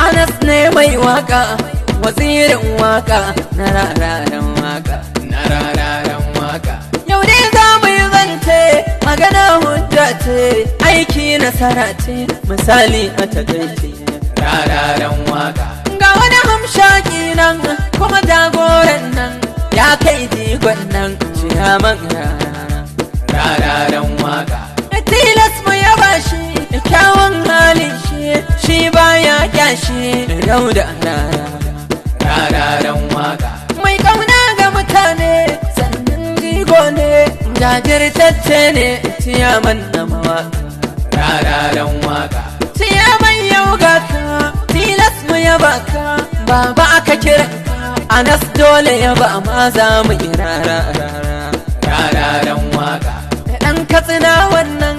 Anas ne mai waka, wazirin waka, na rararen waka, na rararen waka. Yau ne za mu yi zance, magana hujja ce, aiki nasara ce, misali a takaice, rararen waka. Ga wani hamshaki nan, kuma jagoran nan, ya kai jigon nan, ciyaman rararen waka. Tilas mu yaba shi, kyawun halin shi, shi baya kyashi, rauda rararen waka. Mai kauna ga mutane, sannan jigo ne, jajirtacce ne, ciyaman na mawaka, rararen waka. Ciyaman yau ga ka, tilas mu yaba ka, baba aka kira ka, Anas dole yaba ma za mu yi rararen waka. Ɗan katsina wannan